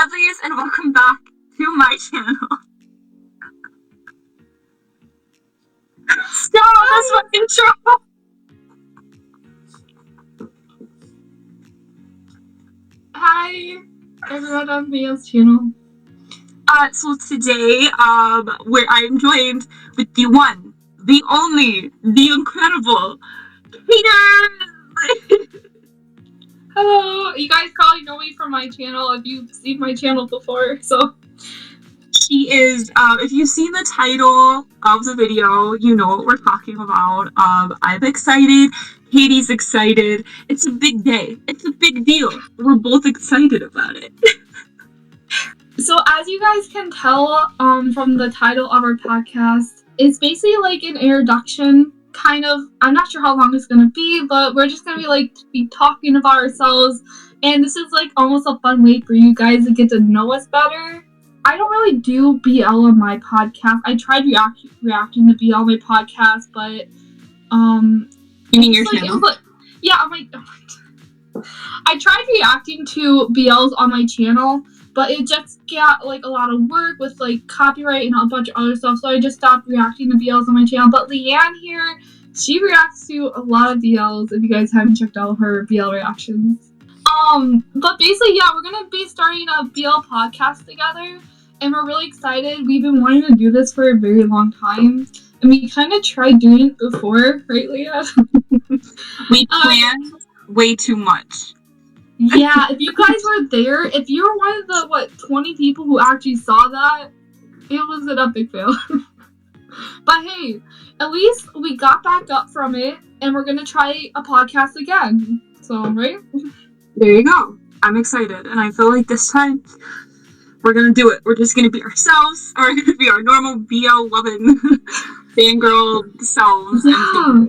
Lovelies, and welcome back to my channel. Stop, that's my intro. Hi, everyone on Mia's channel. So today, where I am joined with the one, the only, the incredible Katerz. Hello, you guys probably know me from my channel if you've seen my channel before, so. She is, if you've seen the title of the video, you know what we're talking about. I'm excited, Katie's excited. It's a big day. It's a big deal. We're both excited about it. So as you guys can tell from the title of our podcast, it's basically like an introduction, kind of. I'm not sure how long it's gonna be, but we're just gonna be talking about ourselves, and this is like almost a fun way for you guys to get to know us better. I don't really do BL on my podcast. I tried reacting to BL on my podcast, but You mean your channel? Yeah, I tried reacting to BLs on my channel, but it just got like a lot of work with like copyright and a bunch of other stuff, so I just stopped reacting to BLs on my channel. But Leanne here, she reacts to a lot of BLs if you guys haven't checked out her BL reactions. But basically, yeah, we're gonna be starting a BL podcast together, and we're really excited. We've been wanting to do this for a very long time, and we kind of tried doing it before, right, Leah? We planned way too much. Yeah, if you guys were there, if you were one of the 20 people who actually saw that, it was an epic fail. But hey, at least we got back up from it, and we're gonna try a podcast again. So, right? There you go. I'm excited, and I feel like this time we're gonna do it. We're just gonna be ourselves, or we're gonna be our normal BL loving fangirl selves. Yeah.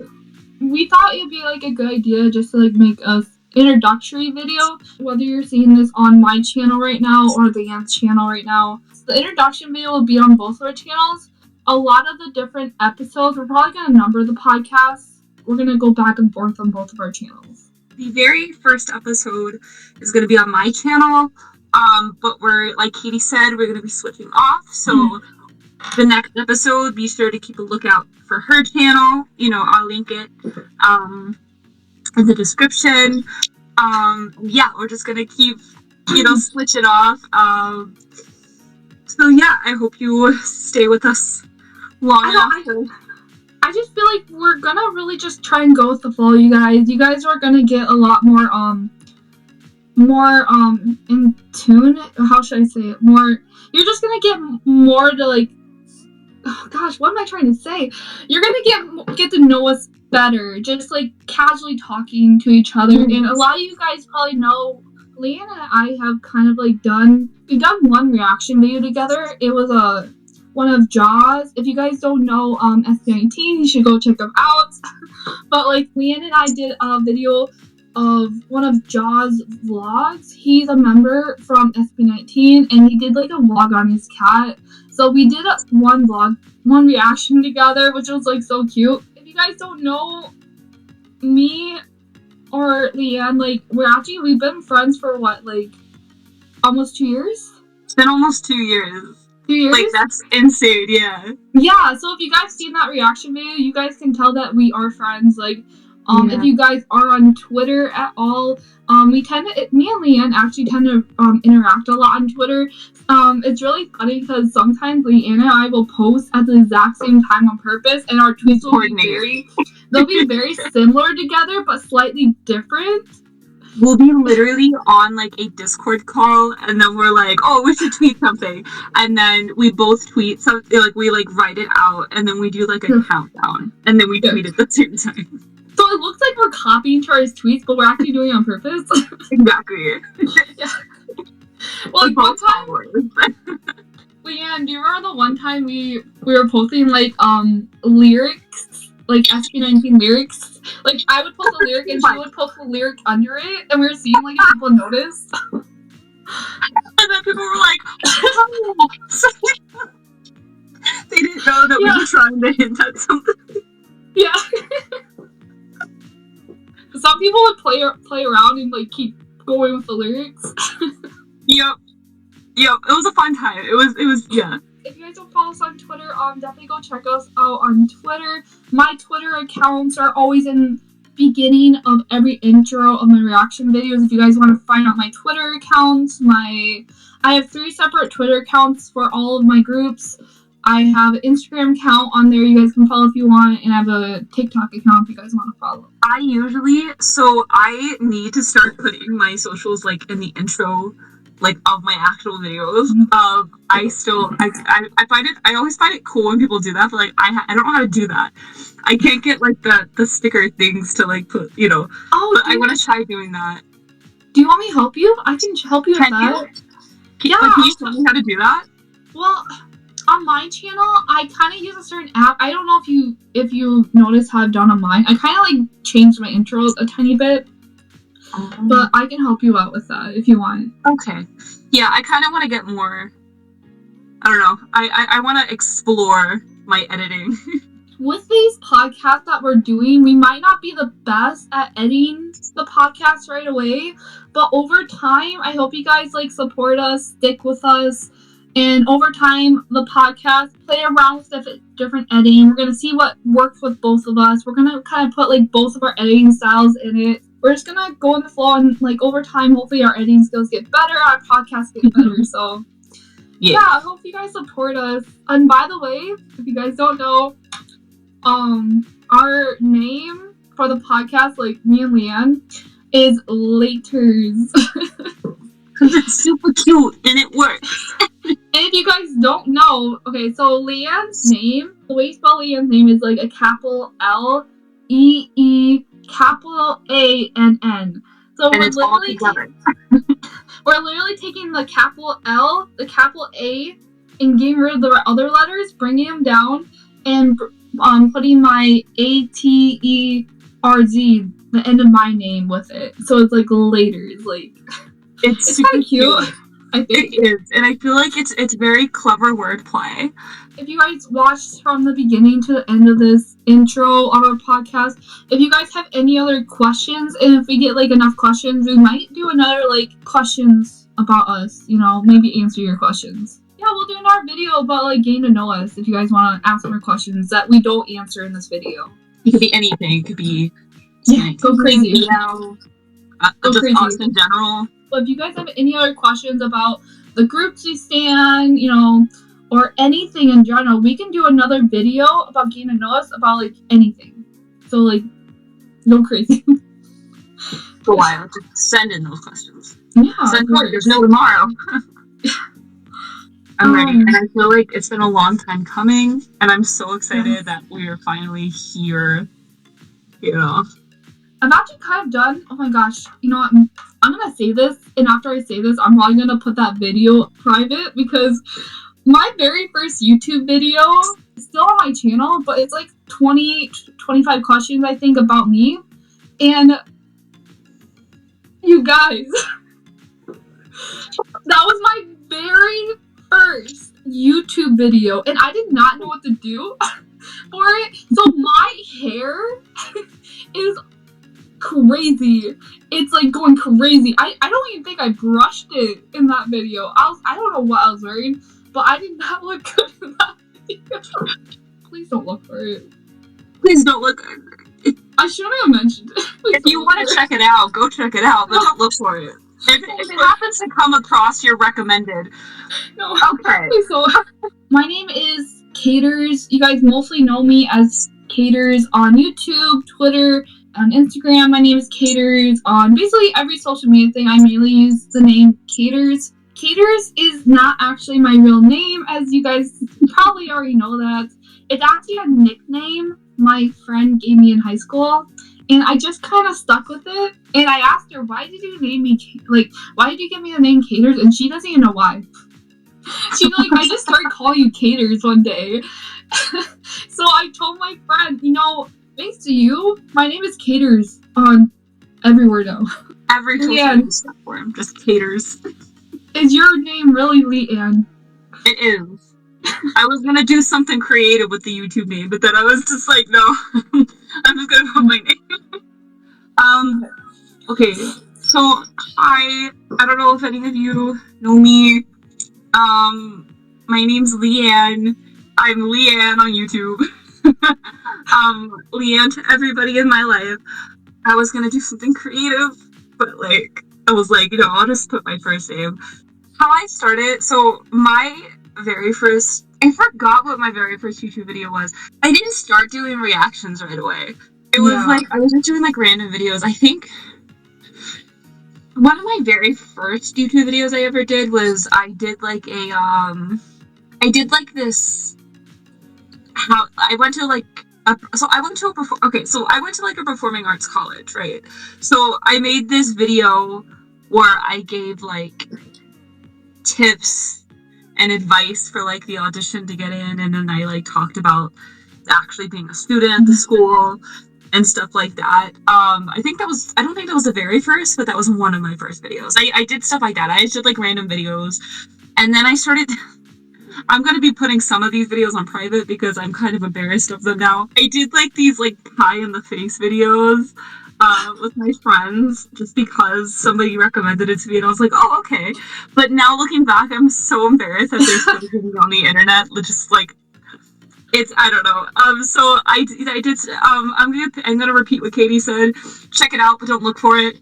We thought it'd be like a good idea just to like make a introductory video, whether you're seeing this on my channel right now or Leanne's channel right now. The introduction video will be on both of our channels. A lot of the different episodes, we're probably going to number the podcasts. We're going to go back and forth on both of our channels. The very first episode is going to be on my channel, but we're, like Katie said, we're going to be switching off, so the next episode, be sure to keep a lookout for her channel. You know, I'll link it in the description. Yeah, we're just gonna keep, switch it off. So yeah, I hope you stay with us long after. I just feel like we're gonna really just try and go with the flow, you guys. You guys are gonna get a lot more in tune. How should I say it? You're just gonna get more to like. Oh gosh, what am I trying to say? You're gonna get to know us better, just like casually talking to each other. And a lot of you guys probably know Leanne and I have kind of like we've done one reaction video together. It was one of Jaws. If you guys don't know SB19, you should go check them out. But like Leanne and I did a video of one of Jaws' vlogs. He's a member from SB19, and he did like a vlog on his cat. So we did one reaction together, which was like so cute. If you guys don't know me or Leanne, like we've been friends for almost 2 years? It's been almost 2 years. 2 years? Like, that's insane, yeah. Yeah, so if you guys seen that reaction video, you guys can tell that we are friends. If you guys are on Twitter at all, me and Leanne actually tend to interact a lot on Twitter. It's really funny because sometimes Leanne and I will post at the exact same time on purpose, and our tweets will be very similar together, but slightly different. We'll be literally on like a Discord call, and then we're like, oh, we should tweet something, and then we both tweet something, like we like write it out, and then we do like a countdown, and then we tweet at the same time. So it looks like we're copying each other's tweets, but we're actually doing it on purpose. Exactly. Yeah. Well, like one time, Leanne, do you remember the one time we were posting like lyrics, like SB19 lyrics? Like I would post a lyric and she would post a lyric under it, and we were seeing like if people noticed. And then people were like, oh. They didn't know that we were trying to hint at something. Yeah. Some people would play around and like keep going with the lyrics. Yep. Yep, it was a fun time. It was yeah. If you guys don't follow us on Twitter, definitely go check us out on Twitter. My Twitter accounts are always in beginning of every intro of my reaction videos. If you guys want to find out my Twitter accounts, I have 3 separate Twitter accounts for all of my groups. I have an Instagram account on there you guys can follow if you want, and I have a TikTok account if you guys want to follow. I need to start putting my socials like in the intro, like of my actual videos. I find it, I always find it cool when people do that, but like I don't know how to do that. I can't get like the sticker things to like put, you know. Oh, but I want to try doing that. Do you want me to help you? I can help you with that. Yeah. Can you tell me how to do that? Well, on my channel, I kind of use a certain app. I don't know if you notice how I've done on mine. I kind of like changed my intros a tiny bit, but I can help you out with that if you want. Okay. Yeah, I kind of want to get more. I don't know. I want to explore my editing. With these podcasts that we're doing, we might not be the best at editing the podcast right away, but over time, I hope you guys like support us, stick with us. And over time, the podcast, play around with different editing. We're going to see what works with both of us. We're going to kind of put, like, both of our editing styles in it. We're just going to go in the flow, and, like, over time, hopefully our editing skills get better, our podcast get better. So, yeah, I hope you guys support us. And by the way, if you guys don't know, our name for the podcast, like, me and Leanne, is LATERZ. Because it's super cute, and it works. And if you guys don't know, okay, so Leanne's name, the way you spell Leanne's name is like a capital L-E-E capital A-N-N. So and it's all together. We're literally taking the capital L, the capital A, and getting rid of the other letters, bringing them down, and putting my A-T-E-R-Z, the end of my name, with it. So it's like LATERZ, like... It's kind of cute. I think it is, and I feel like it's very clever wordplay. If you guys watched from the beginning to the end of this intro of our podcast, if you guys have any other questions, and if we get like enough questions, we might do another like questions about us, you know, maybe answer your questions. Yeah, we'll do another video about like getting to know us if you guys want to ask more questions that we don't answer in this video. It could be anything. It could be go crazy. You know, just crazy. Us in general. But if you guys have any other questions about the groups we stand, you know, or anything in general, we can do another video about getting to know us about, like, anything. So, like, no crazy. Go wild. Just send in those questions. Yeah. Send in. There's no tomorrow. I'm ready. And I feel like it's been a long time coming, and I'm so excited that we are finally here, you know. I'm actually kind of done. Oh my gosh. You know what? I'm going to say this, and after I say this, I'm probably going to put that video private, because my very first YouTube video is still on my channel, but it's like 25 questions, I think, about me. And you guys, that was my very first YouTube video, and I did not know what to do for it. So my hair is crazy. It's like going crazy. I don't even think I brushed it in that video. I don't know what I was wearing, but I did not look good in that video. Please don't look for it. Please don't look. I shouldn't have mentioned it. If you want to check it out, go check it out, but don't look for it. If it happens to come across your recommended. No. Okay. So, my name is Katerz. You guys mostly know me as Katerz on YouTube, Twitter, on Instagram. My name is Katerz. On basically every social media thing, I mainly use the name Katerz. Katerz is not actually my real name, as you guys probably already know that. It's actually a nickname my friend gave me in high school, and I just kind of stuck with it. And I asked her, why did you name me, why did you give me the name Katerz? And she doesn't even know why. She's like, I just started calling you Katerz one day. So I told my friend, you know, thanks to you, my name is Katerz on everywhere now. Every social media platform, just Katerz. Is your name really Leanne? It is. I was gonna do something creative with the YouTube name, but then I was just like, no, I'm just gonna put my name. Okay, so I don't know if any of you know me. My name's Leanne. I'm Leanne on YouTube. Leanne to everybody in my life. I was gonna do something creative, but like, I was like, I'll just put my first name. How I started, so my very first, I forgot what my very first YouTube video was. I didn't start doing reactions right away. It was like, I was just doing like random videos. I think one of my very first YouTube videos I ever did was I did like this, how, I went to like, I went to like a performing arts college, right? So I made this video where I gave like tips and advice for like the audition to get in, and then I like talked about actually being a student at the school and stuff like that. I don't think that was the very first, but that was one of my first videos. I did stuff like that. I just did like random videos, and then I started I'm going to be putting some of these videos on private because I'm kind of embarrassed of them now. I did like these like pie in the face videos with my friends just because somebody recommended it to me, and I was like, oh, okay. But now looking back, I'm so embarrassed that there's something on the internet, just like, I don't know. So I did. I'm gonna repeat what Katie said. Check it out, but don't look for it.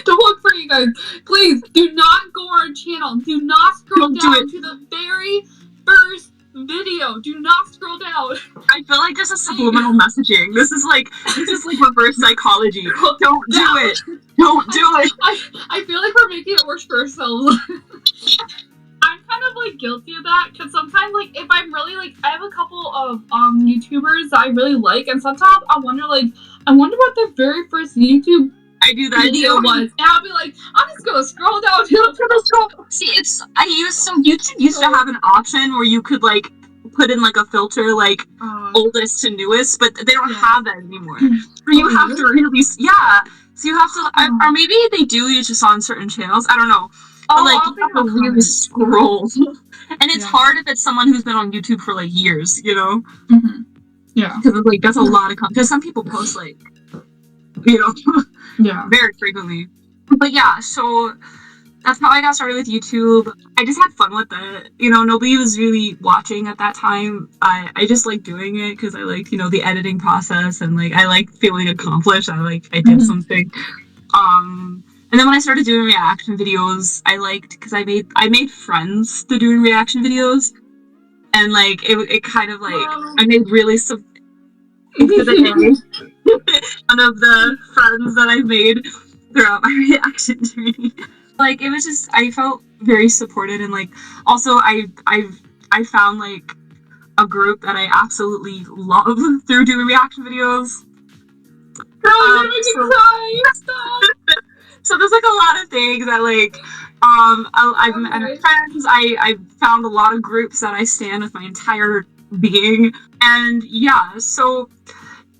Don't look for you guys. Please do not go on our channel. Do not scroll down to the very first video. Do not scroll down. I feel like there's a subliminal messaging. This is like reverse psychology. Don't do it. Don't do it. I feel like we're making it worse for ourselves. I'm kind of like guilty of that because sometimes like if I'm really like I have a couple of YouTubers that I really like, and sometimes I wonder what their very first YouTube video was, and I'll be like, I'm just gonna scroll down to the See, YouTube used to have an option where you could like put in like a filter like oldest to newest, but they don't have that anymore. So you have to really so you have to or maybe they do just on certain channels, I don't know. But like you have to really scroll. And it's hard if it's someone who's been on YouTube for like years, Mm-hmm. Yeah. Because like that's a lot of content. Because some people post like very frequently. But yeah, so that's how I got started with YouTube. I just had fun with it. Nobody was really watching at that time. I just liked doing it because I liked, the editing process, and like I like feeling accomplished. I did something. And then when I started doing reaction videos, I liked because I made friends to doing reaction videos, and like it kind of like I made really one of the friends that I've made throughout my reaction journey. Like it was just I felt very supported, and like also I found like a group that I absolutely love through doing reaction videos. So there's like a lot of things that like I've met friends. I found a lot of groups that I stand with my entire being, and so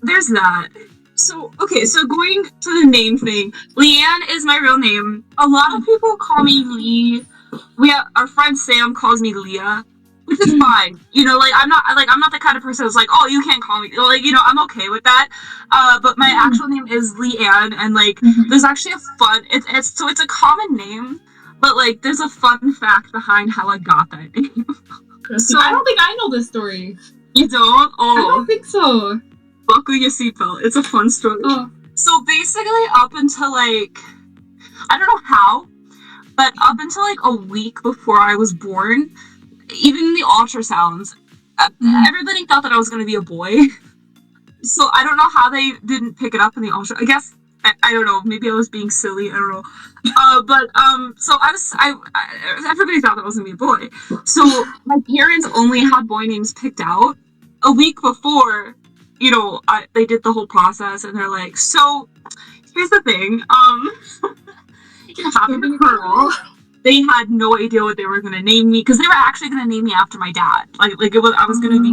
there's that. So okay, so going to the name thing, Leanne is my real name. A lot of people call me Lee. Our friend Sam calls me Leah, which is fine. Like I'm not the kind of person that's like, oh, you can't call me. Like, I'm okay with that. But my actual name is Leanne, and like there's actually a fun. It's a common name, but like there's a fun fact behind how I got that name. So I don't think I know this story. You don't? Oh, I don't think so. Buckle your seatbelt. It's a fun story. Oh. So basically, up until like, I don't know how, but up until like a week before I was born, even the ultrasounds, everybody thought that I was going to be a boy. So I don't know how they didn't pick it up in the ultra. I guess, I don't know. Maybe I was being silly. I don't know. So everybody thought that I was going to be a boy. So my parents only had boy names picked out a week before, they did the whole process, and they're like, so here's the thing, you're having a girl. They had no idea what they were going to name me, because they were actually going to name me after my dad. I was going to be,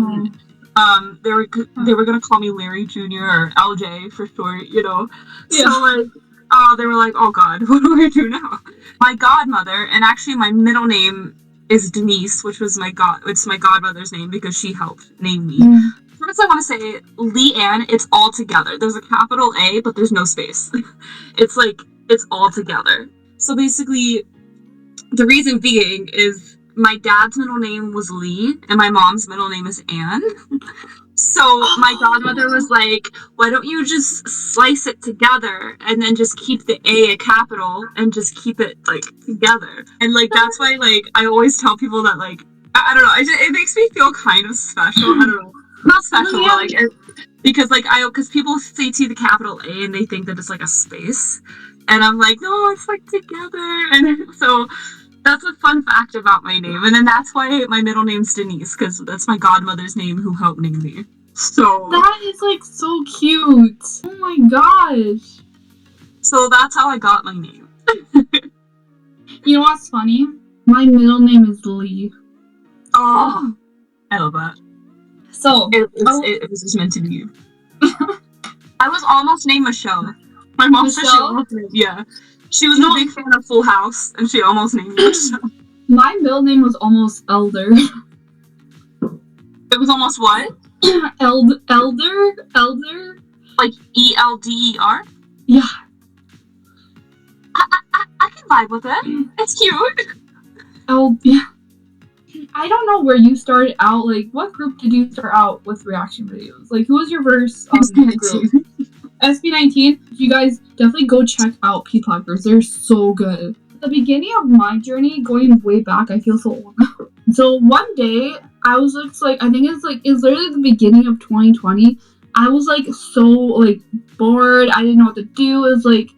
they were going to call me Larry Jr. or LJ for short, So like, they were like, oh God, what do I do now? My godmother, and actually my middle name is Denise, which was it's my godmother's name because she helped name me. First, I want to say Leanne, it's all together. There's a capital A, but there's no space. It's all together. So basically, The reason being is my dad's middle name was Lee, and my mom's middle name is Anne. So my godmother was like, why don't you just slice it together and then just keep the A capital and just keep it, like, together. And, like, that's why, like, I always tell people that, like, I don't know, it makes me feel kind of special. I don't know. Not special, but, like, because, like, because people say T the capital A and they think that it's, like, a space. And I'm like, no, it's, like, together. And so that's a fun fact about my name. And then that's why my middle name's Denise, because that's my godmother's name who helped name me. So that is, like, so cute. Oh my gosh. So that's how I got my name. You know what's funny? My middle name is Lee. Oh, I love that. So it was just meant to be. I was almost named Michelle. My mom said she almost named, yeah. She was a big fan of Full House, and she almost named me Michelle. My middle name was almost Elder. It was almost what? Elder? Like ELDER? Yeah. I can vibe with it. It's cute. Oh, yeah. I don't know where you started out. Like, what group did you start out with reaction videos? Like, who was your first group? SB19. You guys definitely go check out P-Plockers. They're so good. The beginning of my journey, going way back, I feel so old now. So one day, I was just like, I think it's literally the beginning of 2020. I was like so like bored. I didn't know what to do. It was like,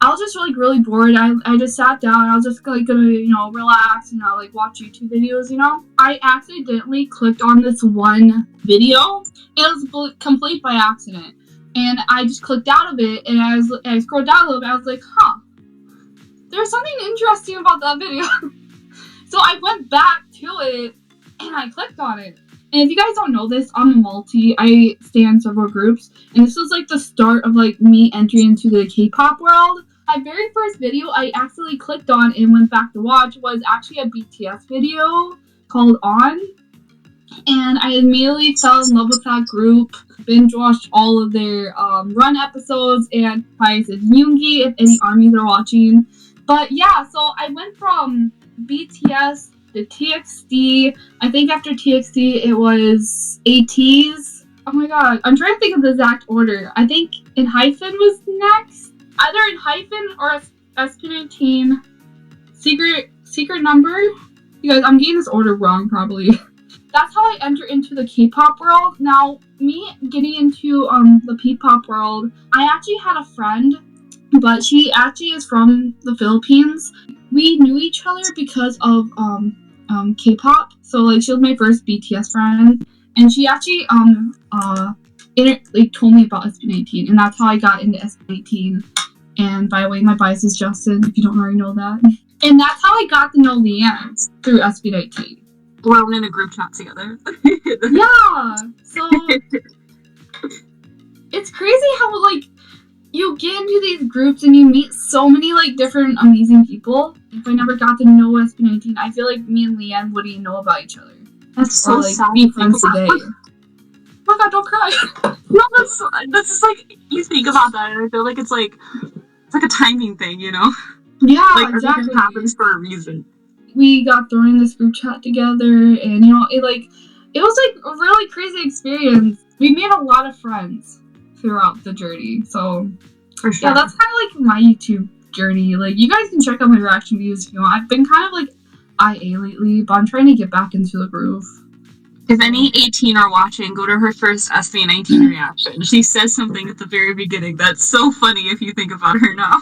I was just like really bored. I just sat down. I was just like gonna, relax, like watch YouTube videos, I accidentally clicked on this one video. It was complete by accident. And I just clicked out of it, and I scrolled down a little bit. I was like, there's something interesting about that video. So I went back to it, and I clicked on it. And if you guys don't know this, I'm a multi. I stay in several groups. And this was like the start of like me entering into the K-pop world. My very first video I actually clicked on and went back to watch was actually a BTS video called On. And I immediately fell in love with that group. Binge watched all of their run episodes, and I said Yoongi if any armies are watching. But yeah, so I went from BTS to TXT. I think after TXT it was ATEEZ. Oh my god, I'm trying to think of the exact order. I think ENHYPEN was next. Either ENHYPEN or SB19. Secret number. You guys, I'm getting this order wrong probably. That's how I enter into the K-pop world. Now, me getting into the P-pop world, I actually had a friend, but she actually is from the Philippines. We knew each other because of K-pop. So like she was my first BTS friend, and she actually told me about SB19, and that's how I got into SB19. And by the way, my bias is Justin, if you don't already know that. And that's how I got to know Leanne through SB19. We're in a group chat together. Yeah, so it's crazy how like you get into these groups and you meet so many like different amazing people. If I never got to know SB19, I feel like me and Leanne wouldn't even know about each other. That's so or, like, sad. Be friends today. Oh my god, don't cry. No, that's just like you think about that, and I feel like it's like a timing thing, Yeah, like exactly. Everything happens for a reason. We got thrown in this group chat together, and it was like a really crazy experience. We made a lot of friends throughout the journey. So for sure. Yeah, that's kind of like my YouTube journey. Like, you guys can check out my reaction videos if you want. I've been kind of like IA lately, but I'm trying to get back into the groove. If any 18 are watching, go to her first SB19 reaction. She says something at the very beginning that's so funny if you think about her now.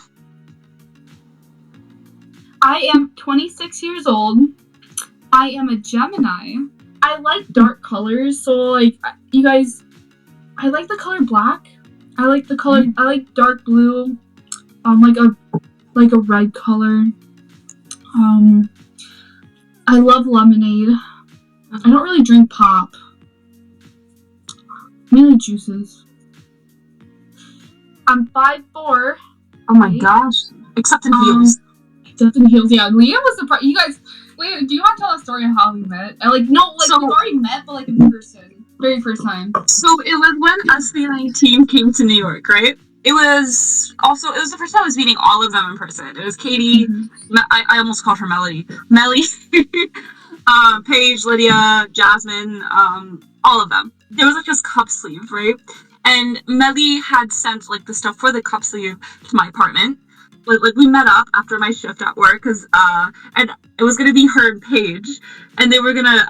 I am 26 years old. I am a Gemini. I like dark colors, so like you guys, I like the color black. I like the color. I like dark blue. Like a red color. I love lemonade. I don't really drink pop. Mainly juices. I'm 5'4". Oh my gosh! Except in heels. Except in heels, yeah. Liam was surprised. You guys, Liam, do you want to tell a story of how we met? We've already met, but like in person. Very first time. So it was when SB19 came to New York, right? it was the first time I was meeting all of them in person. It was Katie. I almost called her Melody. Melly, Paige, Lydia, Jasmine, all of them. There was like this cup sleeve, right? And Melly had sent like the stuff for the cup sleeve to my apartment. Like we met up after my shift at work because and it was gonna be her and Paige, and they were gonna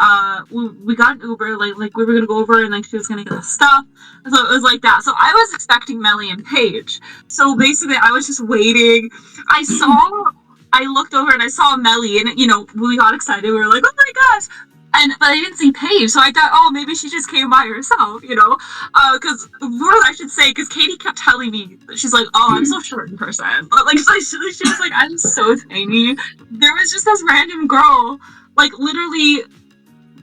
we got an Uber, like we were gonna go over and like she was gonna get the stuff. So it was like that. So I was expecting Melly and Paige. So basically I was just waiting. I looked over and I saw Melly, and we got excited. We were like, oh my gosh. But I didn't see Paige, so I thought, oh, maybe she just came by herself, because I should say, because Katie kept telling me, she's like, oh, I'm so short in person, but like she was like, I'm so tiny. There was just this random girl, like literally,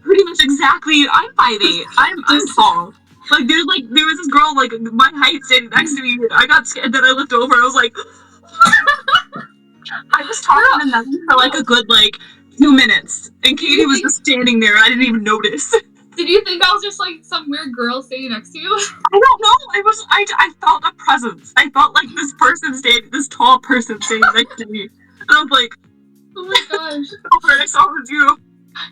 pretty much exactly. I'm 5'8". I'm tall. Like there was this girl like my height standing next to me. I got scared, then I looked over and I was like, I was talking to Melly for like a good 2 minutes, and Katie was just standing there. I didn't even notice. Did you think I was just like some weird girl standing next to you? I don't know. I felt a presence. I felt like this tall person standing next to me, and I was like, oh my gosh. Oh, I saw it was you.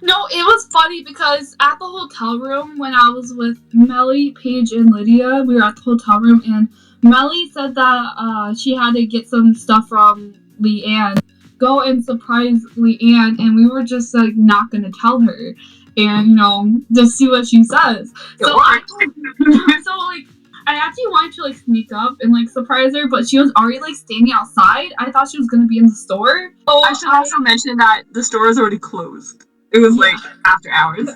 No, it was funny because at the hotel room when I was with Melly, Paige, and Lydia, we were at the hotel room, and Melly said that she had to get some stuff from Leanne. Go and surprise Leanne, and we were just like not gonna tell her, and just see what she says. So I actually wanted to sneak up and surprise her, but she was already standing outside. I thought she was gonna be in the store. Oh, I should also mention that the store is already closed. It was after hours.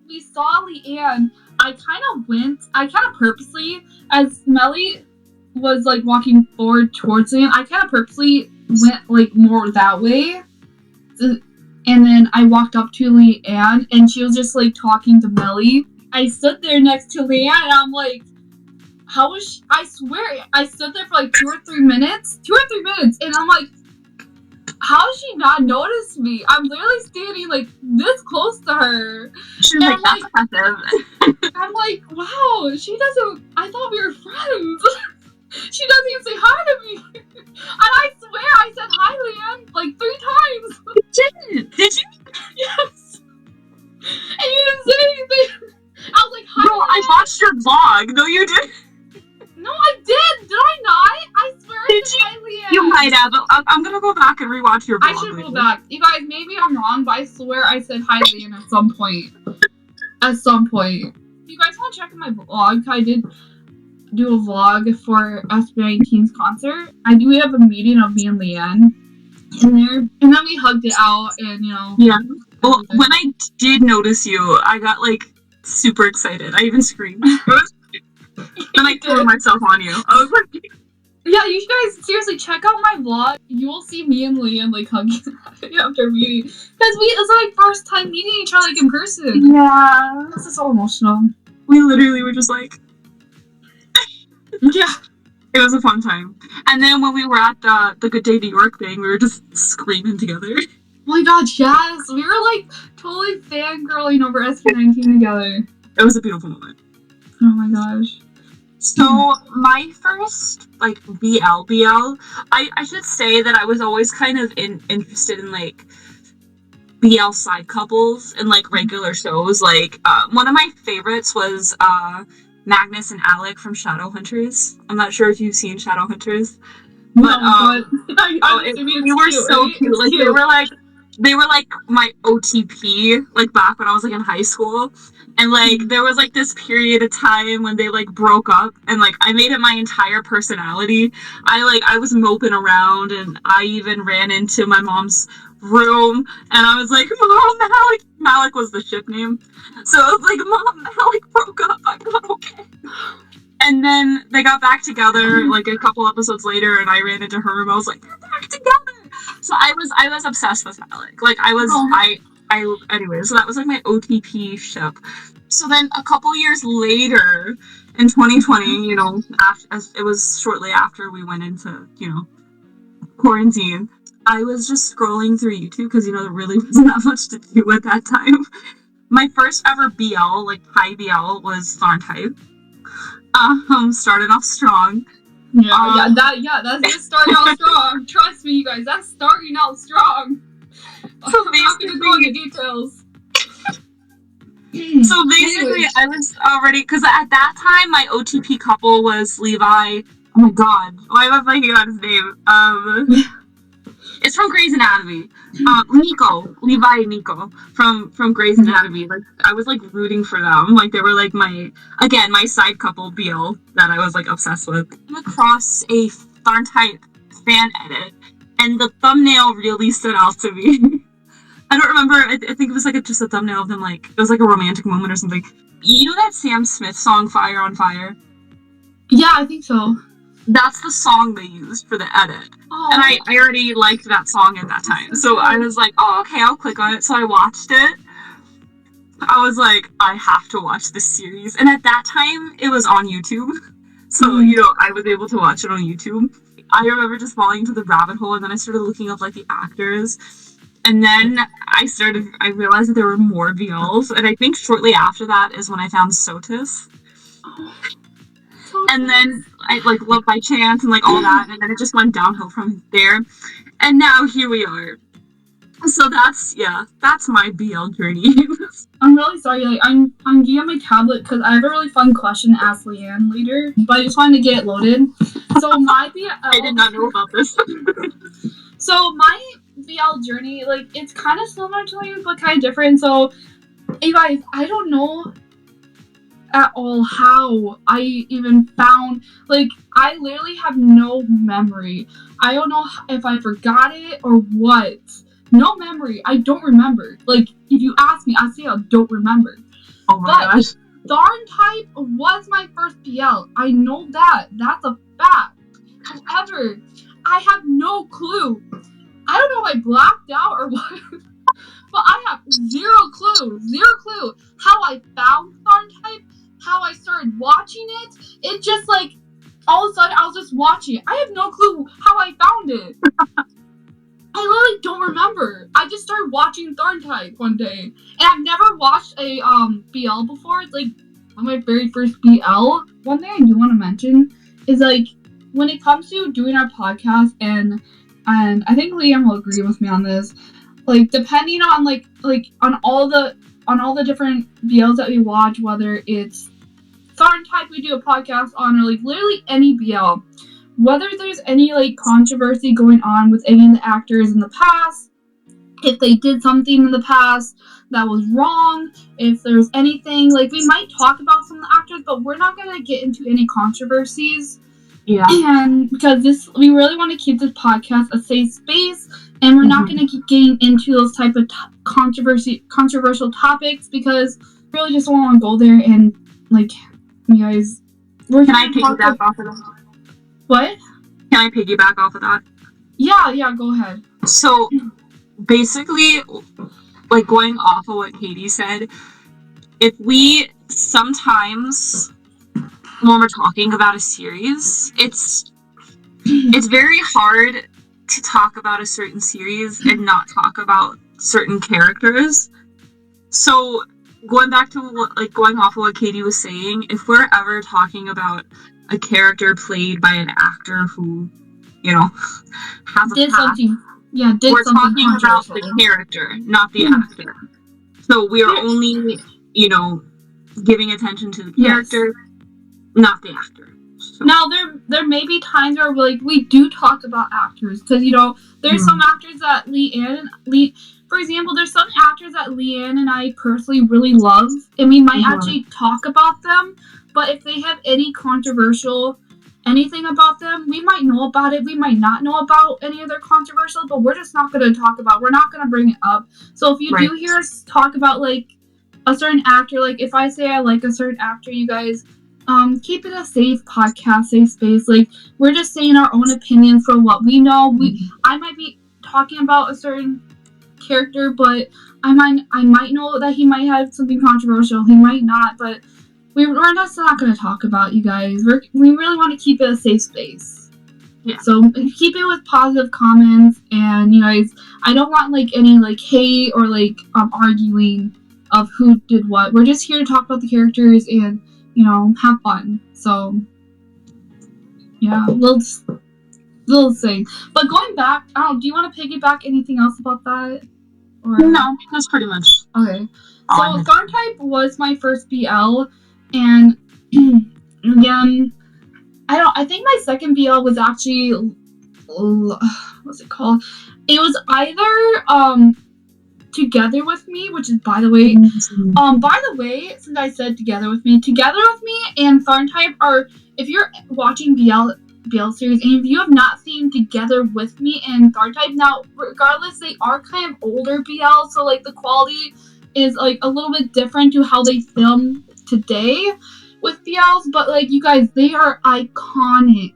We saw Leanne. I kind of purposely, as Melly was walking forward towards Leanne, I kind of purposely went more that way, and then I walked up to Leanne, and she was just talking to Melly. I stood there next to Leanne, and I'm like, how was she? I swear I stood there for 2 or 3 minutes, and I'm like, how did she not notice me? I'm literally standing this close to her. She was that's impressive. I'm like, wow, she doesn't. I thought we were friends. She doesn't even say hi to me. And I swear I said hi, Leanne, 3 times. You didn't? Did you? Yes. And you didn't say anything. I was like, hi, no, Leanne. I watched your vlog. No, you didn't. No, I did. Did I not? I swear I said hi, Leanne. You might have. I'm going to go back and rewatch your vlog. I should go back. You guys, maybe I'm wrong, but I swear I said hi, Leanne, at some point. At some point. If you guys want to check out my vlog, I did do a vlog for SB19's concert. I do have a meeting of me and Leanne in there, and then we hugged it out, and yeah. Well, when I did notice you, I got super excited. I even screamed. And I threw myself on you. I was like, yeah, you guys seriously check out my vlog. You will see me and Leanne hugging after meeting, because it's our first time meeting each other in person. Yeah, this is so emotional. We literally were just yeah, it was a fun time. And then when we were at the Good Day New York thing, we were just screaming together. Oh my gosh, yes, we were totally fangirling over SB19 together. It was a beautiful moment. Oh my gosh. So my first BL, I should say that I was always kind of interested in BL side couples and regular shows. One of my favorites was Magnus and Alec from Shadowhunters. I'm not sure if you've seen Shadowhunters, but they were so cute. They were my OTP back when I was in high school, and there was this period of time when they broke up, and I made it my entire personality. I was moping around, and I even ran into my mom's room, and I was like, Mom, Malik was the ship name, so I was like, Mom, Malik broke up, I'm not okay. And then they got back together a couple episodes later, and I ran into her room. I was like, they're back together. So I was obsessed with Alec. Anyway, so that was my OTP ship. So then a couple years later, in 2020, as it was shortly after we went into, quarantine, I was just scrolling through YouTube because, there really wasn't that much to do at that time. My first ever BL, high BL, was Fahrenheit. Started off strong. That's just starting out strong. Trust me, you guys, that's starting out strong. So I'm not gonna go into details. So basically, I was already, because at that time, my OTP couple was Levi. Oh my god, why am I blanking on his name? It's from Grey's Anatomy. Levi and Nico from Grey's Anatomy. Like, I was like rooting for them. Like, they were like my side couple BL that I was like obsessed with. I came across a Tharntype fan edit, and the thumbnail really stood out to me. I don't remember. I think it was like just a thumbnail of them, like it was like a romantic moment or something. You know that Sam Smith song "Fire on Fire"? Yeah, I think so. That's the song they used for the edit. Oh. And I already liked that song at that time. So I was like, oh, okay, I'll click on it. So I watched it. I was like, I have to watch this series. And at that time, it was on YouTube. So, you know, I was able to watch it on YouTube. I remember just falling into the rabbit hole, and then I started looking up, like, the actors. And then I realized that there were more VLs. And I think shortly after that is when I found Sotis. And then I like Love by Chance and like all that, and then it just went downhill from there. And now here we are. So that's my BL journey. I'm really sorry. Like I'm getting my tablet because I have a really fun question to ask Leanne later, but I just wanted to get it loaded. So my BL. I did not know about this. So my BL journey, like it's kind of similar to you, but kind of different. So, you guys, I don't know at all how I even found, like, I literally have no memory. I don't know if I forgot it or what. No memory. I don't remember. Like, if you ask me, I say I don't remember. Oh my gosh. Tharntype was my first BL. I know that. That's a fact. However, I have no clue. I don't know if I blacked out or what. But I have zero clue how I found Tharntype, how I started watching it. It just like, all of a sudden I was just watching it. I have no clue how I found it. I literally don't remember. I just started watching Tharntype one day. And I've never watched a BL before. It's like one of my very first BL. One thing I do want to mention is like, when it comes to doing our podcast, and I think Liam will agree with me on this, like depending on like on all the different BLs that we watch, whether it's Tharntype we do a podcast on, or like literally any BL, whether there's any like controversy going on with any of the actors in the past, if they did something in the past that was wrong, if there's anything, like we might talk about some of the actors, but we're not gonna get into any controversies. Yeah. And because we really want to keep this podcast a safe space, and we're not going to keep getting into those type of controversial topics, because we really just don't want to go there and, like, you guys... Can I piggyback off of that? What? Can I piggyback off of that? Yeah, go ahead. So, basically, like, going off of what Katie said, if we sometimes... when we're talking about a series, it's very hard to talk about a certain series and not talk about certain characters. So going back to going off of what Katie was saying, if we're ever talking about a character played by an actor who, you know, has a past, we're talking about the character, not the actor. So we are only, you know, giving attention to the character. Yes. Not the actor. So. Now, there may be times where we do talk about actors, because, you know, there's some actors that for example, there's some actors that Leanne and I personally really love, and we might actually talk about them, but if they have any controversial anything about them, we might know about it, we might not know about any of their controversial, but we're just not going to talk about, we're not going to bring it up. So if you do hear us talk about, like, a certain actor, like, if I say I like a certain actor, you guys... keep it a safe podcast, safe space. Like, we're just saying our own opinion from what we know. I might be talking about a certain character, but I might know that he might have something controversial. He might not, but we're just not going to talk about, you guys. We really want to keep it a safe space. Yeah. So keep it with positive comments, and you guys, I don't want like any like hate or like arguing of who did what. We're just here to talk about the characters and, you know, have fun. So Yeah, little thing. But going back, do you want to piggyback anything else about that? Or No, that's pretty much okay. all I So had. Thorn type was my first BL, and again, I think my second BL was actually what's it called? It was either Together With Me, which is by the way, since I said Together With Me and Thorn type are, if you're watching BL series and if you have not seen Together With Me and Thorn type, now regardless, they are kind of older BL, so like the quality is like a little bit different to how they film today with BLs, but like you guys, they are iconic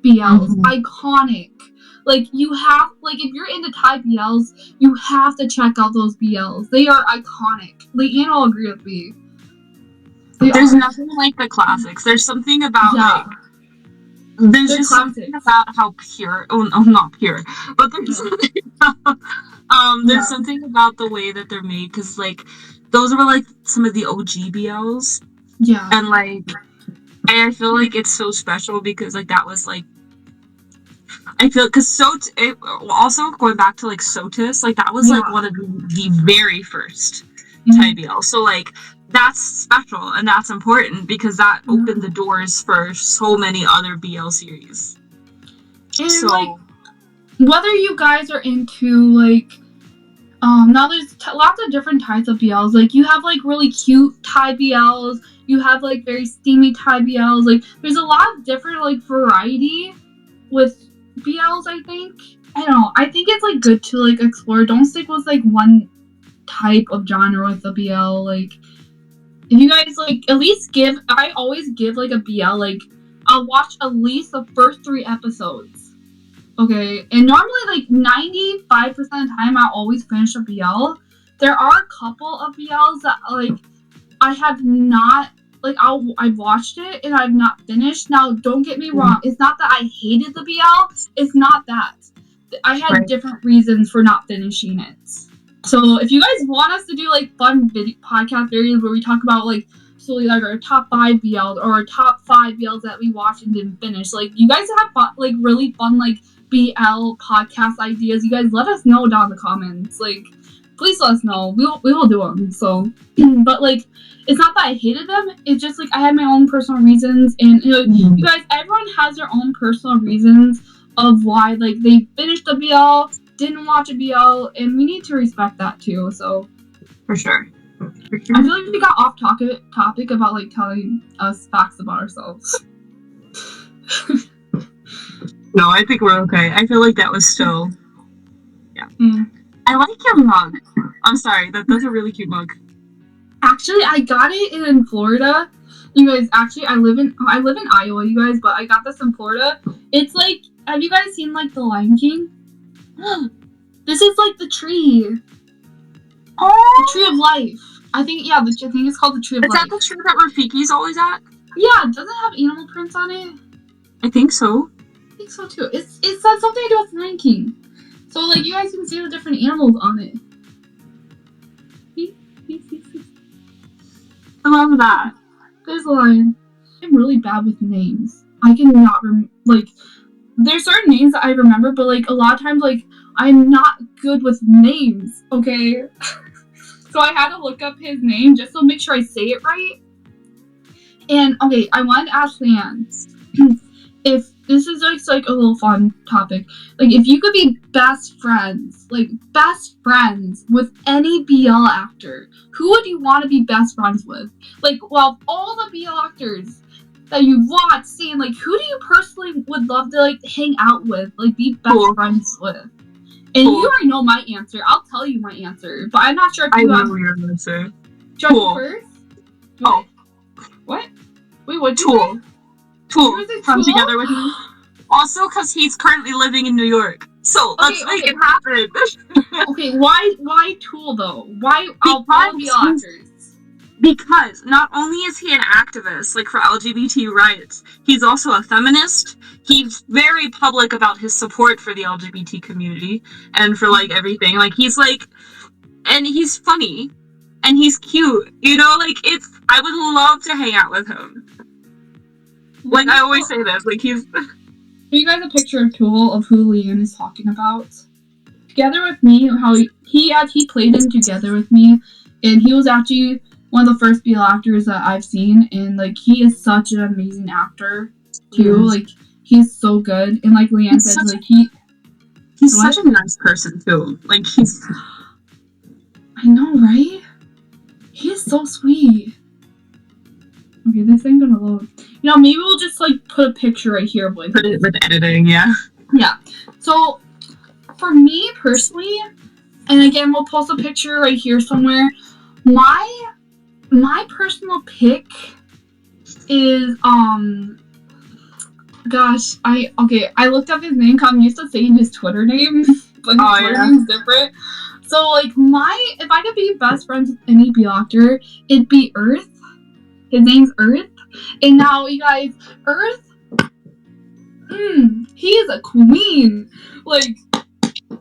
BLs. Iconic. Like you have, like if you're into Thai BLs, you have to check out those BLs. They are iconic. Like Ian will agree with me. There's nothing like the classics. There's something about like there's just something about how pure. Oh, not pure, but there's something about, there's something about the way that they're made, because like those were like some of the OG BLs. Yeah. And like I feel like it's so special because like that was like, I feel because also going back to like Sotus, like that was like one of the very first Thai BL. So like that's special and that's important because that opened the doors for so many other BL series. And so like whether you guys are into like now there's lots of different types of BLs. Like you have like really cute Thai BLs, you have like very steamy Thai BLs. Like there's a lot of different like variety with BLs, I think. I don't know. I think it's like good to like explore. Don't stick with like one type of genre with a BL. Like if you guys like at least I always give like a BL, like I'll watch at least the first 3 episodes. Okay, and normally like 95% of the time I always finish a BL. There are a couple of BLs that like I have not, like I've watched it and I've not finished. Now don't get me wrong, it's not that I hated the BL, it's not that. I had different reasons for not finishing it. So if you guys want us to do like fun podcast videos where we talk about like solely like our top 5 BLs or our top 5 BLs that we watched and didn't finish, like you guys have fun, like really fun like BL podcast ideas, you guys let us know down in the comments. Like please let us know. We will do them. So but like it's not that I hated them, it's just like I had my own personal reasons, and you know, you guys, everyone has their own personal reasons of why like they finished a BL, didn't watch a BL, and we need to respect that too. So for sure. I feel like we got off topic about like telling us facts about ourselves. No, I think we're okay. I feel like that was still I like your mug. I'm sorry, that's a really cute mug. Actually, I got it in Florida. You guys, actually, I live in Iowa, you guys, but I got this in Florida. It's like, have you guys seen like the Lion King? This is like the tree. Oh, the tree of life. I think it's called the tree of life. Is that the tree that Rafiki's always at? Yeah, doesn't it have animal prints on it? I think so. I think so too. It says something to do with Lion King. So like you guys can see the different animals on it. I love that. There's a lion. I'm really bad with names. I cannot like there's certain names that I remember, but like a lot of times like I'm not good with names, okay? So I had to look up his name just to make sure I say it right. And okay, I wanted to ask Leanne if this is like a little fun topic. Like if you could be best friends with any BL actor, who would you want to be best friends with? Like, well, all the BL actors that you've watched, seen, like who do you personally would love to like hang out with, like be best friends with? And you already know my answer. I'll tell you my answer, but I'm not sure if you have... I know your answer. Tool. First? Oh. What? Wait, what? Tool from Together With Me. Also, because he's currently living in New York. So let's make it happen. Okay, why Tool though? Why all BL actors? Because not only is he an activist, like for LGBT rights, he's also a feminist. He's very public about his support for the LGBT community and for like everything. Like he's like, and he's funny, and he's cute. You know, like I would love to hang out with him. Like I always say this, like he's. you guys a picture of Tool of who Leanne is talking about. Together with Me, how he played in Together with Me, and he was actually one of the first BL actors that I've seen, and like he is such an amazing actor too. Like he's so good, and like Leanne said, like he's such a nice person too. Like he's, I know, right? He is so sweet. Okay, this ain't gonna load. You know, maybe we'll just like put a picture right here with editing, yeah. Yeah. So for me personally, and again we'll post a picture right here somewhere. My personal pick is gosh, I looked up his name because I'm used to saying his Twitter name, but his Twitter name's different. So like if I could be best friends with any BL actor, it'd be Earth. His name's Earth. And now you guys, Earth, he is a queen. Like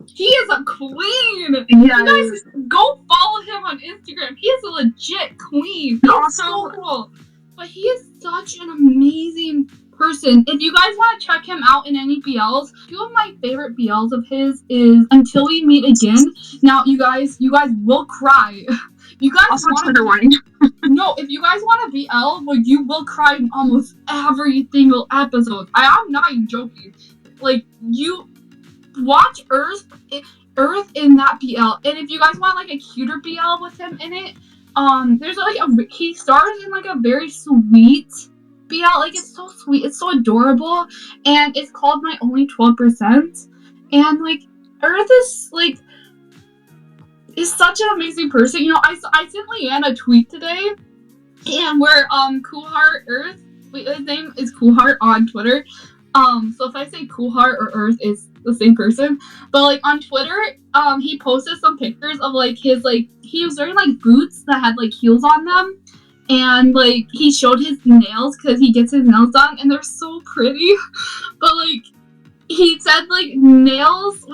he is a queen. Yeah, you guys go follow him on Instagram. He is a legit queen. He's also so cool. But he is such an amazing person. If you guys want to check him out in any BLs, two of my favorite BLs of his is Until We Meet Again. Now, you guys will cry. You guys also Twitter warning. No, if you guys want a BL, well, you will cry in almost every single episode. I'm not even joking. Like, you watch Earth in that BL, and if you guys want like a cuter BL with him in it, there's like he stars in like a very sweet BL. Like it's so sweet, it's so adorable, and it's called My Only 12%. And like Earth is like is such an amazing person. You know, I sent Leanne a tweet today, and where Cool Heart Earth, his name is Cool Heart on Twitter. So if I say Cool Heart or Earth is the same person, but like on Twitter, he posted some pictures of like his he was wearing like boots that had like heels on them, and like he showed his nails because he gets his nails done, and they're so pretty. But like he said like nails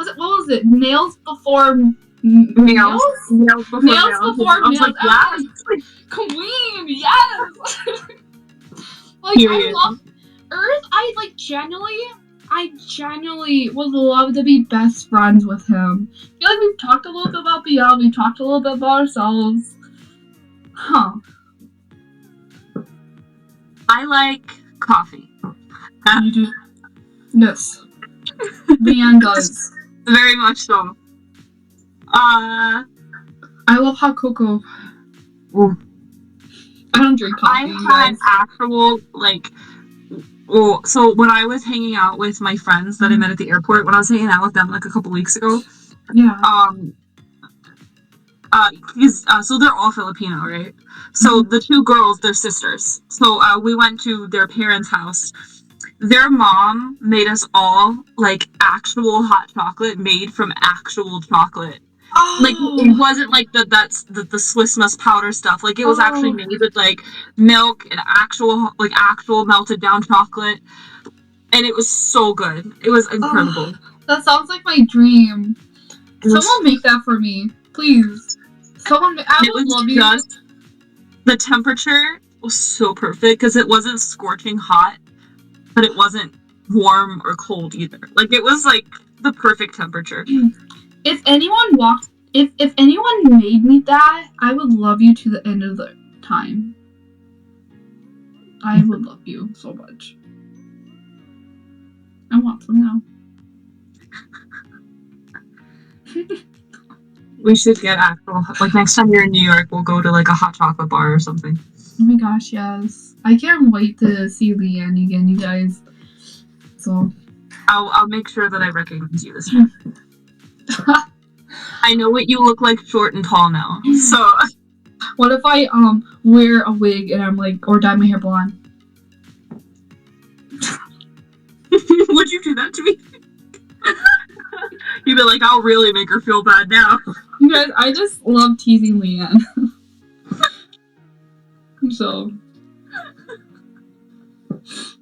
nails before nails before nails. Like, yes. Queen, yes. Like I love Earth. I genuinely would love to be best friends with him. I feel like we've talked a little bit about BL, we've talked a little bit about ourselves. Huh. I like coffee. You do? Yes. Leanne does. Very much so. I love hot cocoa. Ooh. I don't drink coffee. I had actual so when I was hanging out with my friends that I met at the airport, when I was hanging out with them like a couple weeks ago, yeah. So they're all Filipino, right? So the two girls, they're sisters. So we went to their parents' house. Their mom made us all like actual hot chocolate made from actual chocolate. Oh. Like it wasn't like the Swiss Miss powder stuff. Like it was actually made with like milk and actual melted down chocolate, and it was so good. It was incredible. That sounds like my dream. Someone make that for me, please. Someone, I would love you. The temperature was so perfect because it wasn't scorching hot, but it wasn't warm or cold either. Like it was like the perfect temperature. If anyone made me that, I would love you to the end of the time. I would love you so much. I want some now. We should get actual, like next time you're in New York, we'll go to like a hot chocolate bar or something. Oh my gosh, yes. I can't wait to see Leanne again, you guys. So I'll make sure that I recognize you this time. I know what you look like short and tall now. So what if I wear a wig and I'm like, or dye my hair blonde? Would you do that to me? You'd be like, I'll really make her feel bad now. You guys, I just love teasing Leanne. So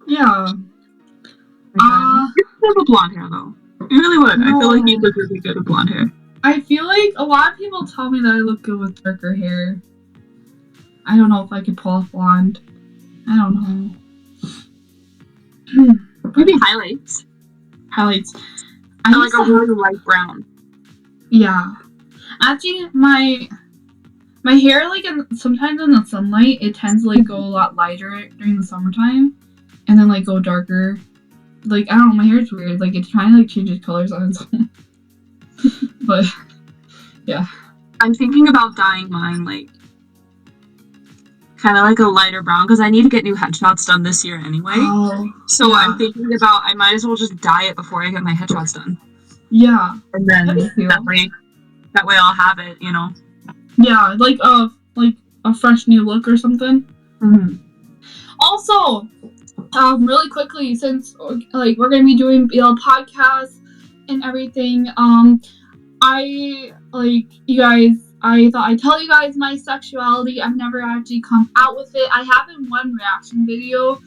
yeah. You have a blonde hair though. You really would. No. I feel like you look really good with blonde hair. I feel like a lot of people tell me that I look good with darker hair. I don't know if I could pull off blonde. I don't know. Maybe highlights. highlights. I like a really light brown. Yeah. Actually, my hair, like, sometimes in the sunlight, it tends to, like, go a lot lighter during the summertime, and then, like, go darker. Like, I don't know, my hair's weird. Like, it kind of, like, changes colors on its own. But, yeah. I'm thinking about dyeing mine, like, kind of like a lighter brown, because I need to get new headshots done this year anyway. So yeah. I'm thinking about, I might as well just dye it before I get my headshots done. Yeah. And then that way I'll have it, you know. Yeah, like a fresh new look or something. Mm-hmm. Also, really quickly, since like we're gonna be doing podcasts and everything, I like you guys. I thought I'd tell you guys my sexuality. I've never actually come out with it. I have in one reaction video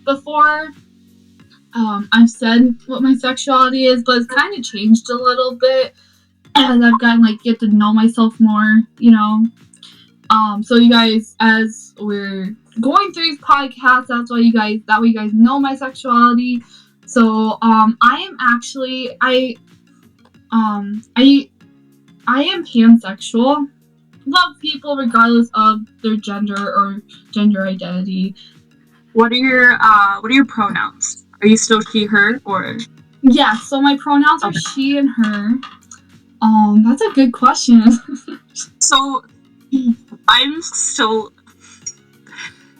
before. I've said what my sexuality is, but it's kind of changed a little bit as I've gotten get to know myself more, you know. So you guys, as we're going through these podcasts, that way you guys know my sexuality. So I am actually I am pansexual. Love people regardless of their gender or gender identity. What are your pronouns? Are you still she, her, or? Yeah, so my pronouns are she and her. That's a good question. So I'm still.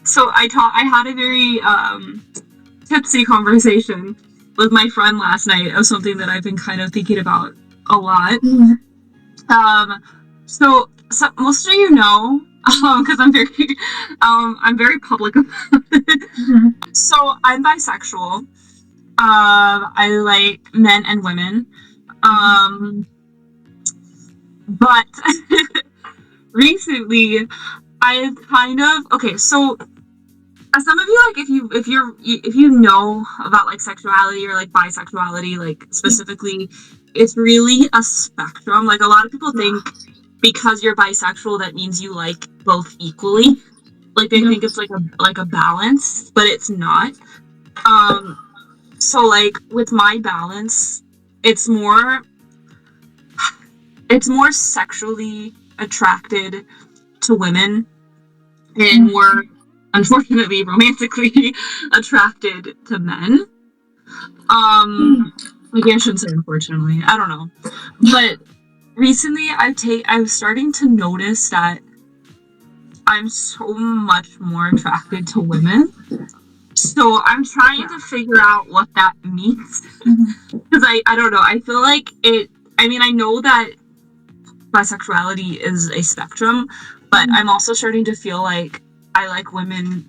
So I had a very tipsy conversation with my friend last night of something that I've been kind of thinking about a lot. Mm-hmm. So most of you know, because I'm very public about it. Mm-hmm. So I'm bisexual. I like men and women. But recently I've kind of so as some of you if you know about sexuality or bisexuality specifically, it's really a spectrum. A lot of people think because you're bisexual that means you like both equally. They think it's like a balance, but it's not. So with my balance, it's more sexually attracted to women and more, unfortunately, romantically attracted to men. Maybe I shouldn't say unfortunately. I don't know. But recently I'm starting to notice that I'm so much more attracted to women. So I'm trying to figure out what that means. Because I don't know. I feel like I know that bisexuality is a spectrum, but I'm also starting to feel like I like women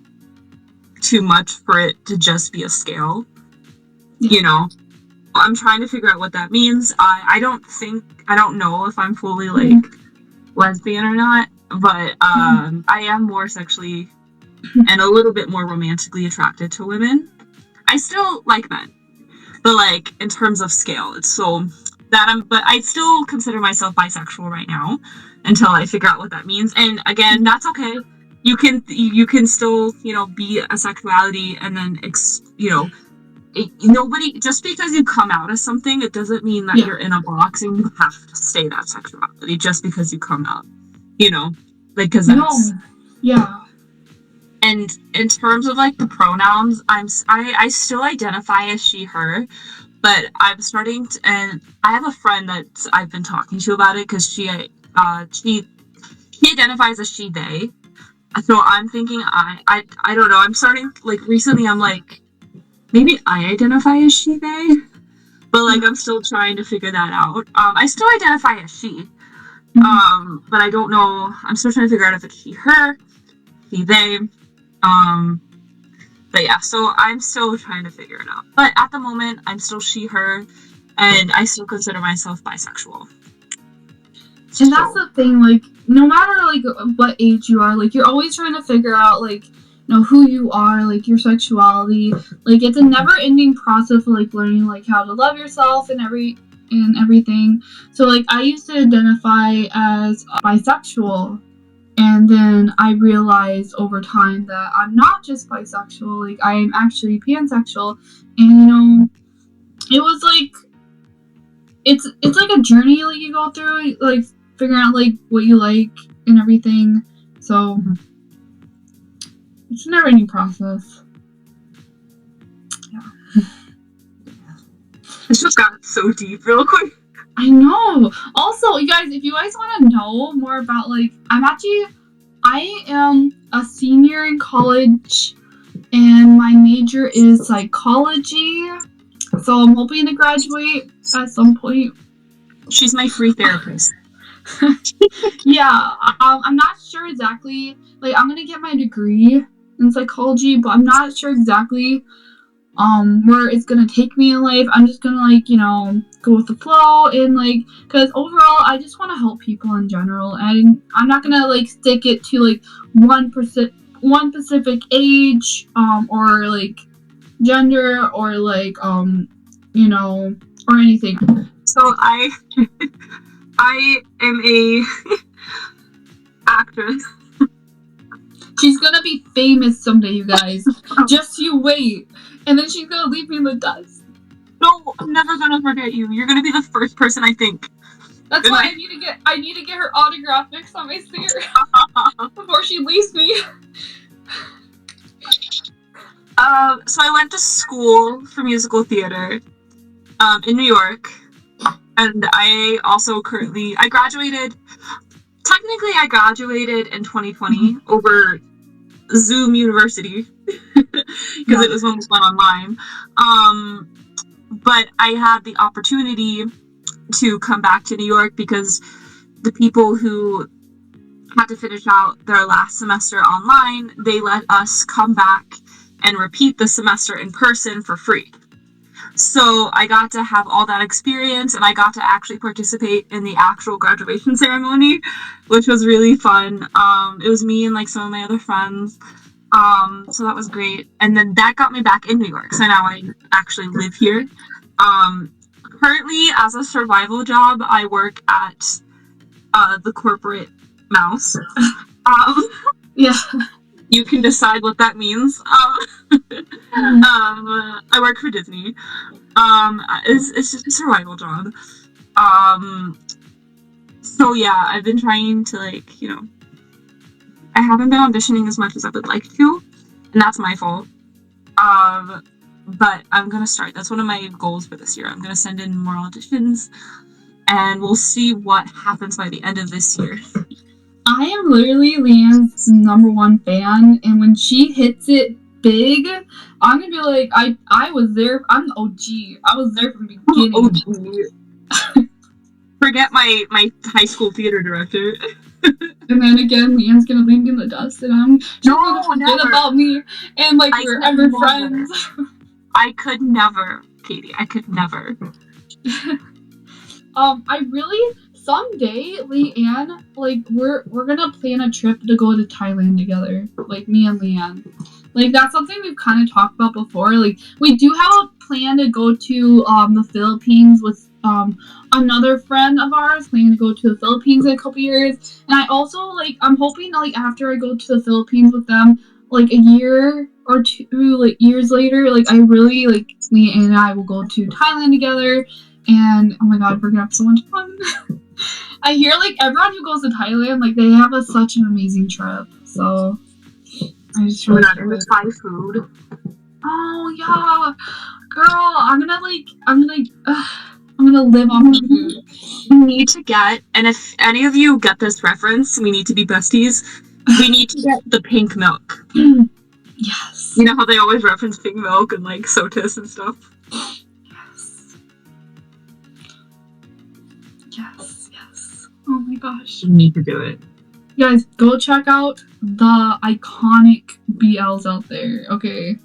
too much for it to just be a scale. You know? I'm trying to figure out what that means. I don't know if I'm fully lesbian or not, but I am more sexually and a little bit more romantically attracted to women. I still like men, but in terms of scale, it's so that but I still consider myself bisexual right now until I figure out what that means. And again, that's okay. You can still be a sexuality and then nobody, just because you come out as something, it doesn't mean that you're in a box and you have to stay that sexuality just because you come out, because that's And in terms of the pronouns, I still identify as she, her, but I'm starting to, and I have a friend that I've been talking to about it because she identifies as she, they. So I'm thinking I don't know. I'm starting recently. I'm maybe I identify as she, they, but I'm still trying to figure that out. I still identify as she, but I don't know. I'm still trying to figure out if it's she, her, she, they. But yeah, so I'm still trying to figure it out. But at the moment, I'm still she, her, and I still consider myself bisexual. And that's the thing, no matter what age you are, you're always trying to figure out who you are, your sexuality. It's a never-ending process of learning how to love yourself and everything. So I used to identify as bisexual, and then I realized over time that I'm not just bisexual. I am actually pansexual, and it was it's like a journey like you go through, like figuring out like what you like and everything. So it's a never-ending process. Yeah. This just got so deep real quick. I know. Also, you guys, if you guys want to know more about like, I am a senior in college, and my major is psychology. So I'm hoping to graduate at some point. She's my free therapist. Yeah, I'm not sure exactly. Like, I'm gonna get my degree in psychology, but I'm not sure exactly where it's gonna take me in life. I'm just gonna like, you know, go with the flow and like, because overall I just want to help people in general, and I'm not gonna like stick it to like one specific age or like gender or like you know, or anything. So I am a actress. She's gonna be famous someday, you guys. Just you wait. And then she's gonna leave me in the dust. No, I'm never gonna forget you. You're gonna be the first person I think. That's why I need to get her autograph next time I see her before she leaves me. So I went to school for musical theater in New York, and I graduated. Technically, I graduated in 2020 over Zoom University because it was when we went online. But I had the opportunity to come back to New York because the people who had to finish out their last semester online, they let us come back and repeat the semester in person for free. So I got to have all that experience, and I got to actually participate in the actual graduation ceremony, which was really fun. It was me and like some of my other friends. So that was great. And then that got me back in New York. So now I actually live here. Currently, as a survival job, I work at the corporate mouse. Yeah. You can decide what that means. I work for Disney. It's just a survival job. So yeah, I've been trying to like, you know, I haven't been auditioning as much as I would like to, and that's my fault. But I'm gonna start. That's one of my goals for this year. I'm gonna send in more auditions, and we'll see what happens by the end of this year. I am literally Leanne's #1 fan, and when she hits it big, I'm gonna be like, I was there. I'm the OG. I was there from the beginning. OG. Forget my high school theater director. And then again, Leanne's gonna leave me in the dust, and I'm just gonna forget about me, and like we're ever friends. I could never, Katie. I could never. I really someday, Leanne, like we're gonna plan a trip to go to Thailand together, like me and Leanne. Like that's something we've kind of talked about before. Like we do have a plan to go to the Philippines with another friend of ours, planning to go to the Philippines in a couple years. And I also like I'm hoping like after I go to the Philippines with them, like a year or two like years later, like I really like Leanne and I will go to Thailand together. And oh my god, we're gonna have so much fun. I hear like everyone who goes to Thailand, like they have such an amazing trip. So I just really with Thai food. Oh yeah, girl, I'm gonna live off the food. We need to get, and if any of you get this reference, we need to be besties. We need to get the pink milk. Yes. You know how they always reference pink milk and like Sotis and stuff. Yes. Oh my gosh. We need to do it. You guys, go check out the iconic BLs out there, okay?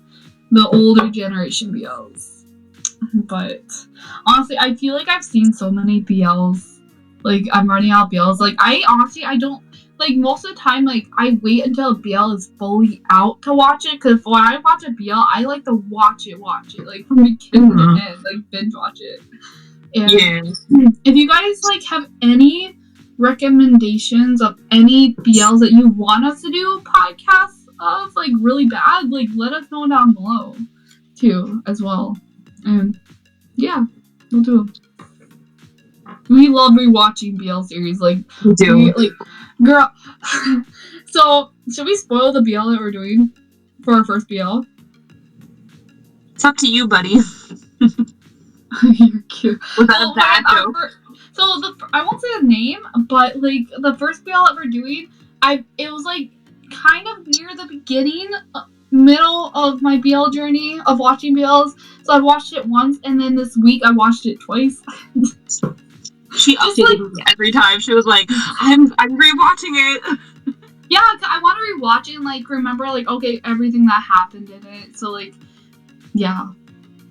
The older generation BLs. But honestly, I feel like I've seen so many BLs. Like, I'm running out of BLs. Like, I don't, like, most of the time, like, I wait until a BL is fully out to watch it. Because when I watch a BL, I like to watch it, like, from beginning to end. Like, binge watch it. And if you guys, like, have any recommendations of any BLs that you want us to do podcasts of, like, really bad, like, let us know down below, too, as well. And, yeah, we'll do them. We love rewatching BL series. Like, We do. Girl. So, should we spoil the BL that we're doing for our first BL? It's up to you, buddy. You're cute. Was that a bad joke? I won't say the name, but like the first BL that we're doing, it was like kind of near the beginning, middle of my BL journey of watching BLs. So I watched it once, and then this week I watched it twice. She updated me every time. She was like, "I'm rewatching it." Yeah, I want to rewatch it and like remember like okay everything that happened in it. So like, yeah,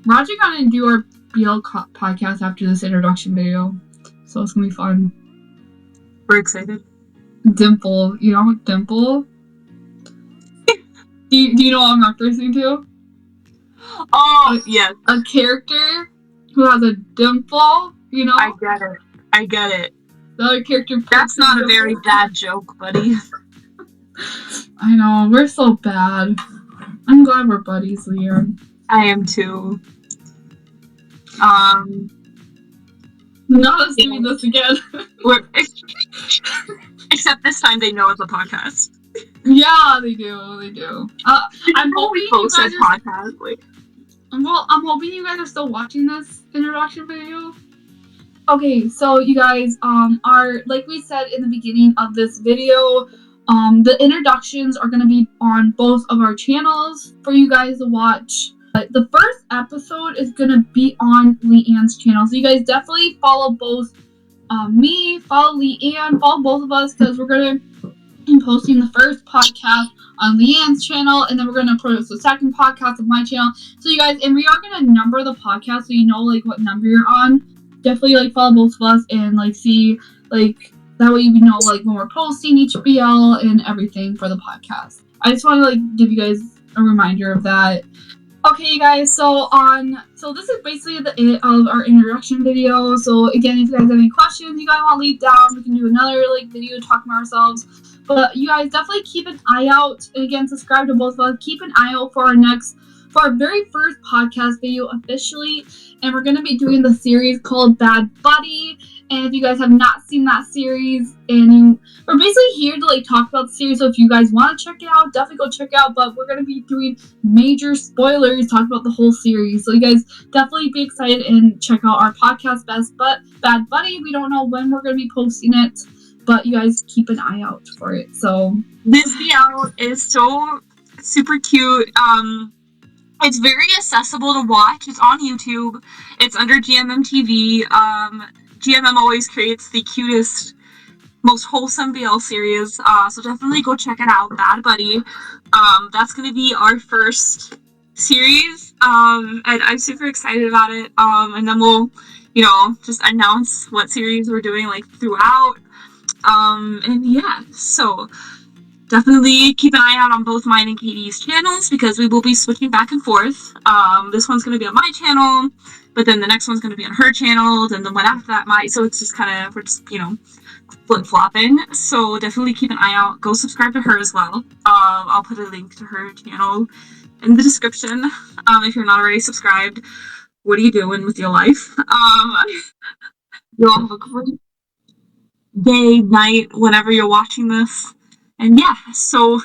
Roger gonna do our BL podcast after this introduction video, so it's gonna be fun. We're excited. Dimple, you know Dimple? do you know what I'm referencing to? Oh, yes. A character who has a dimple, you know? I get it. The other character. That's not a very bad joke, buddy. I know, we're so bad. I'm glad we're buddies, Leon. I am too. Not us doing this again. Except this time they know it's a podcast. Yeah, they do. I'm hoping you guys are podcast. Well, I'm hoping you guys are still watching this introduction video. Okay, so you guys are, like we said in the beginning of this video, the introductions are gonna be on both of our channels for you guys to watch. The first episode is gonna be on Leanne's channel, so you guys definitely follow both me, follow Leanne, follow both of us, because we're gonna be posting the first podcast on Leanne's channel, and then we're gonna post the second podcast on my channel. So you guys, and we are gonna number the podcast so you know like what number you're on. Definitely like follow both of us and like see like that way you know like when we're posting each BL and everything for the podcast. I just want to like give you guys a reminder of that. Okay, you guys, so this is basically the end of our introduction video. So again, if you guys have any questions you guys want to leave down, we can do another like video talking about ourselves. But you guys definitely keep an eye out, and again, subscribe to both of us. Keep an eye out for our very first podcast video officially, and we're gonna be doing the series called Bad Buddy. And if you guys have not seen that series, and we're basically here to like talk about the series, so if you guys want to check it out, definitely go check it out. But we're gonna be doing major spoilers, talking about the whole series, so you guys definitely be excited and check out our podcast, Bad Buddy. We don't know when we're gonna be posting it, but you guys keep an eye out for it. So this BL is so super cute. It's very accessible to watch. It's on YouTube. It's under GMM TV. GMM always creates the cutest, most wholesome BL series. So definitely go check it out, Bad Buddy. That's gonna be our first series. And I'm super excited about it. And then we'll, just announce what series we're doing like throughout. And yeah, so definitely keep an eye out on both mine and Katie's channels because we will be switching back and forth. This one's going to be on my channel, but then the next one's going to be on her channel, then the one after that might. So it's just kind of, we're just, flip-flopping. So definitely keep an eye out. Go subscribe to her as well. I'll put a link to her channel in the description. If you're not already subscribed, what are you doing with your life? You'll have a great day, night, whenever you're watching this. And yeah, so